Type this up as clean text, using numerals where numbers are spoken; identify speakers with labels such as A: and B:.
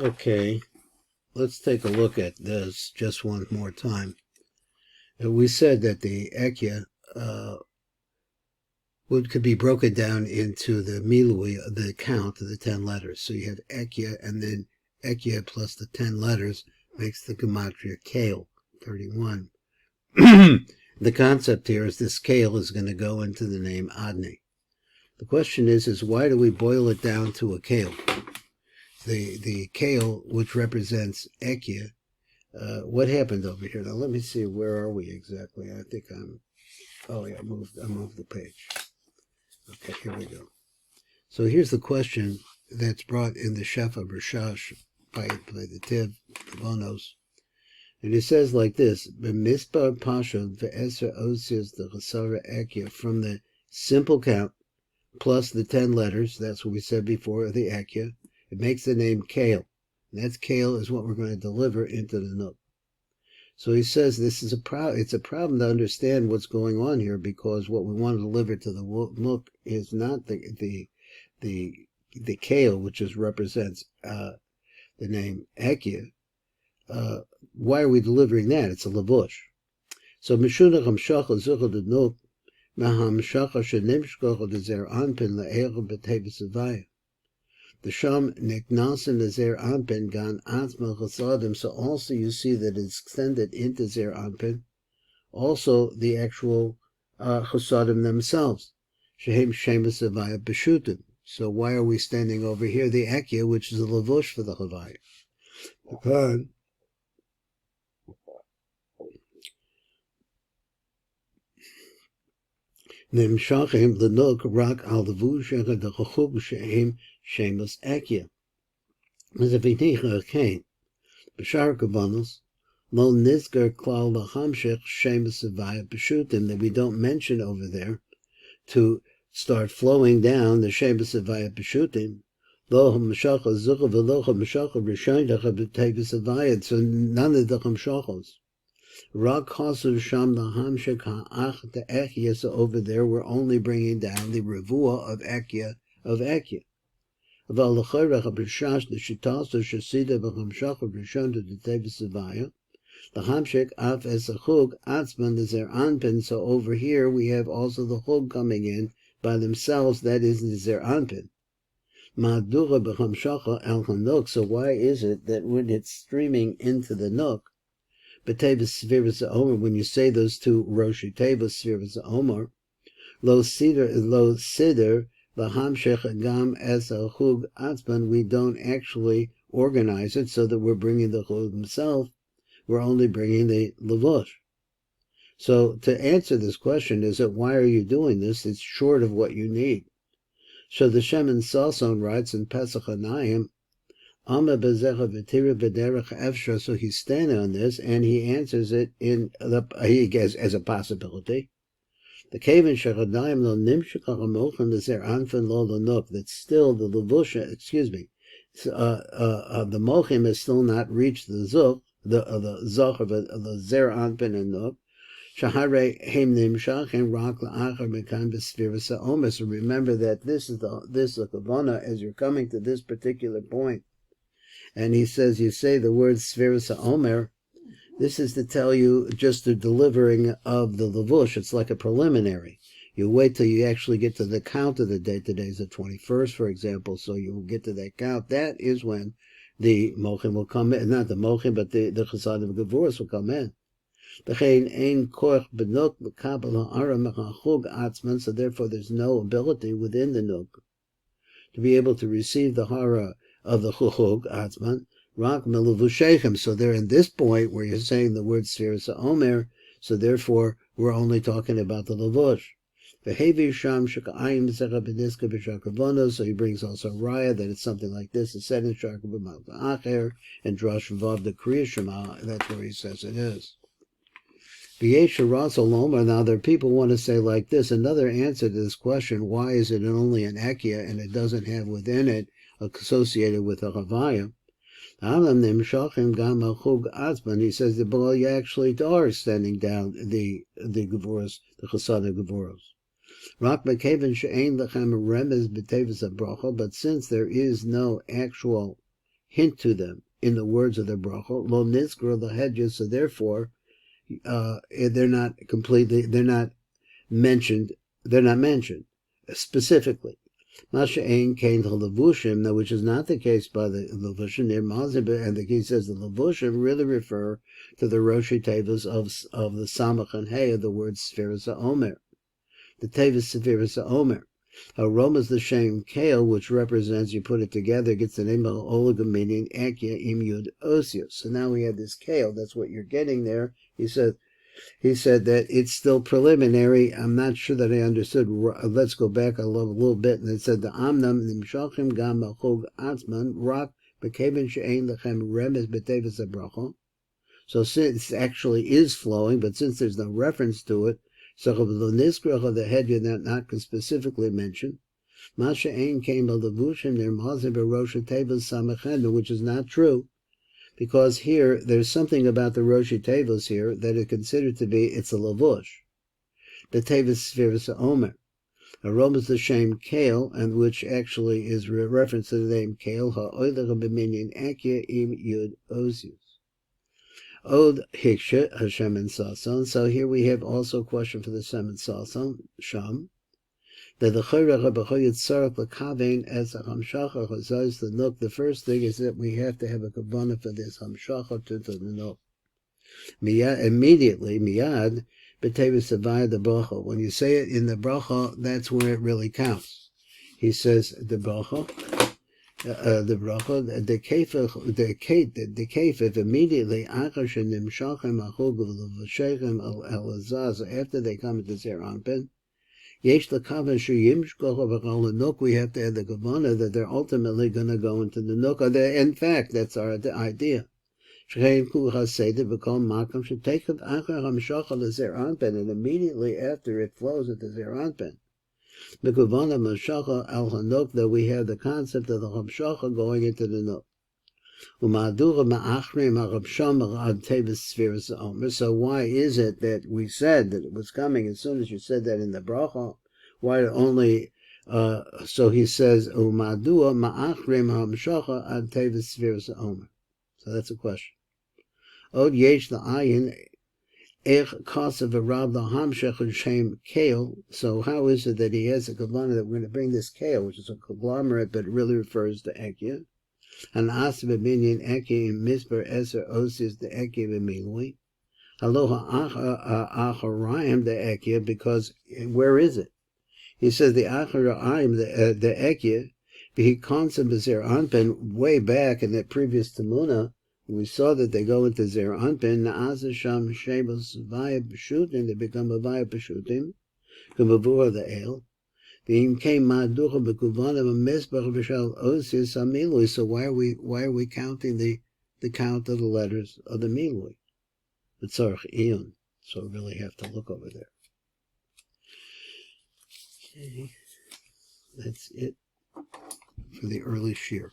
A: Okay, let's take a look at this just one more time. We said that the Ekya could be broken down into the milui, the count of the 10 letters. So you have Ekya, and then Ekya plus the 10 letters makes the gematria Kale, 31. The concept here is this Kale is going to go into the name Adni. The question is why do we boil it down to a Kale? The Kale, which represents Ekya, what happened over here? Now let me see, where are we exactly? I think I moved the page. Okay, here we go. So here's the question that's brought in the Shefa Rashash by the Hakavanot. And it says like this: B'mispar pashut ve'eser osios the chasara Ekya, from the simple count plus the 10 letters, that's what we said before, the Ekya, it makes the name Kale. And that's Kale is what we're going to deliver into the Nook. So he says this is it's a problem to understand what's going on here, because what we want to deliver to the Nook is not the Kale, which represents the name Ekya. Why are we delivering that? It's a lavush. So Mishunach Hamshacha Zuchel the Nook Mahamshacha Shenimshkocha the Zer Anpin Le'er B'Tevis Avaya. The Sham Niknasen the Zer Anpin Gan Atzma Chasadim. So also you see that it's extended into Zer Anpin, also the actual Chasadim themselves. Shehem Shemus Avaya B'Shutim. So why are we standing over here the Ekya, which is a lavush for the Havaya? Okay. Nemshachim the Nook Rak al the Vushach the Chachug Shehem Shemus Ekya. As if we think okay, B'shar Hakavanot Lo Nizgar Klal L'Hamshech Shemus Avaya B'Shutim, that we don't mention over there to start flowing down the Shemus Avaya B'Shutim. Lo Hamshacha Zucha V'lo Hamshacha R'Shaynach B'Tevis Avaya. So none of the Hamshachos. Rak Chasu Sham L'Hamshech Ha'ach the Ekya. So over there we're only bringing down the Revuah of Ekya Aval L'Chorach B'Shash the Shitaso Shasida B'Hamshacha R'Shon to the Tevis Avaya. The Hamshech Af Es a Chug Atzman the Zer Anpin. So over here we have also the Chug coming in by themselves, that is the Zer Anpin. Ma'adura B'Hamshacha El HaNuk. So why is it that when it's streaming into the Nook, B'Tevis Sefirat HaOmer, when you say those two Roshi Tevis Sefirat HaOmer, Lo Sidr L'Hamshech Gam Es a Chug Atzman, we don't actually organize it so that we're bringing the Chug himself. We're only bringing the lavush. So to answer this question is that why are you doing this? It's short of what you need. So the Shemin Sason writes in Pesach Hanayim, Ama Bezecha V'Tira B'Derech Efsha. So he's standing on this and he answers it as a possibility. The Kavan Shechadayim Lo Nimshach HaMochen the Zer Anfen Lo L'Nuk. That's still the lavush. The mochim has still not reached the zuk. The zoch of the Zer Anpin and Nuk. Shahare Heim Nimshach and Rak La'achar Mekan B'Sefirat HaOmer. So remember that this is the Kavana as you're coming to this particular point. And he says, you say the word Sefirat HaOmer, this is to tell you just the delivering of the lavush. It's like a preliminary. You wait till you actually get to the count of the day. Today's the 21st, for example, so you'll get to that count. That is when the mochim will come in. Not the mochim, but the chasadim gevuros will come in. So therefore there's no ability within the nuk to be able to receive the hara of the chug atzman. Rak meluvushechem. So they're in this point where you're saying the word Sefirat HaOmer, so therefore we're only talking about the lavush. So he brings also raya that it's something like this. It's said in Sharabi Acher and Drash Vav the Kriya Shema. That's where he says it is. Now there are people who want to say like this. Another answer to this question: why is it only an Ekya and it doesn't have within it associated with a Havaya? He says that below you actually are standing down the Gevuros, the Chasad Gevuros. But since there is no actual hint to them in the words of the bracha. Lo nizkar lahedya, so therefore they're not mentioned specifically. Masha ein kain to levushim, which is not the case by the levushim. And he says the levushim really refer to the roshi tevos of the samach and hey of the word SEFIRAT HAOMER. The tevos SEFIRAT HAOMER. Aroma is the shem kale, which represents, you put it together, gets the name of oligam, meaning akya im yud osios. So now we have this kale. That's what you're getting there. He said that it's still preliminary. I'm not sure that I understood. Let's go back a little bit. And it said the amnam nimshachim gam achog atzman rak bekeven she'ein lechem remez b'tevis habracha. So since it actually is flowing, but since there's no reference to it, so the niskrach of the head you're not specifically mentioned. Masha ein came al levushim there mazim b'rosh tevos samachem, which is not true. Because here, there's something about the Roshi Tevos here that is considered to be, it's a lavush. The Tevos SEFIRAT HAOMER. Aroma is the shem kale, and which actually is reference to the name kale, ha'oilach b'minyan akya im yud osius. Od hiksha Hashem and Sason. So here we have also a question for the Shem and Sason, Sham. That the chayra b'choyet tzarach l'kavein as a hamshacha chazos the nook. The first thing is that we have to have a kavanah for this hamshacha to the nook. Immediately, miyad b'tevis avaya the bracha. When you say it in the bracha, that's where it really counts. He says the bracha, the kefif immediately achar shenimshachem achug v'levashechem el azaz, after they come into Zer Anpin. Yesh l'kavan sheyimshkoch v'chol nook. We have to add the kavanah that they're ultimately going to go into the nook. In fact, that's our idea. And immediately after it flows into Zer Anpin, the kavanah mashacha al hanok, that we have the concept of the hamshacha going into the nook. So why is it that we said that it was coming as soon as you said that in the bracha? Why only? So he says umadua ma'achrim hamshacha ad tevis SEFIRAT HAOMER. So that's a question. Od yesh la'ayin ech kasav v'rab lahamshech shem kale. So how is it that he has a kavanah that we're going to bring this kale, which is a conglomerate, but it really refers to ekya? And asib binyan ekya in misper eser osis the ekya b'milui. Aloha acharayim the ekya, because where is it? He says the acharayim the ekya. He concept of Zer Anpin way back in that previous Tamuna. We saw that they go into Zer Anpin. Na'asa sham shebos vaya b'shutim. They become a vaya b'shutim. K'mavur the el. So why are we counting the count of the letters of the milui? So we really have to look over there. Okay. That's it for the early shir.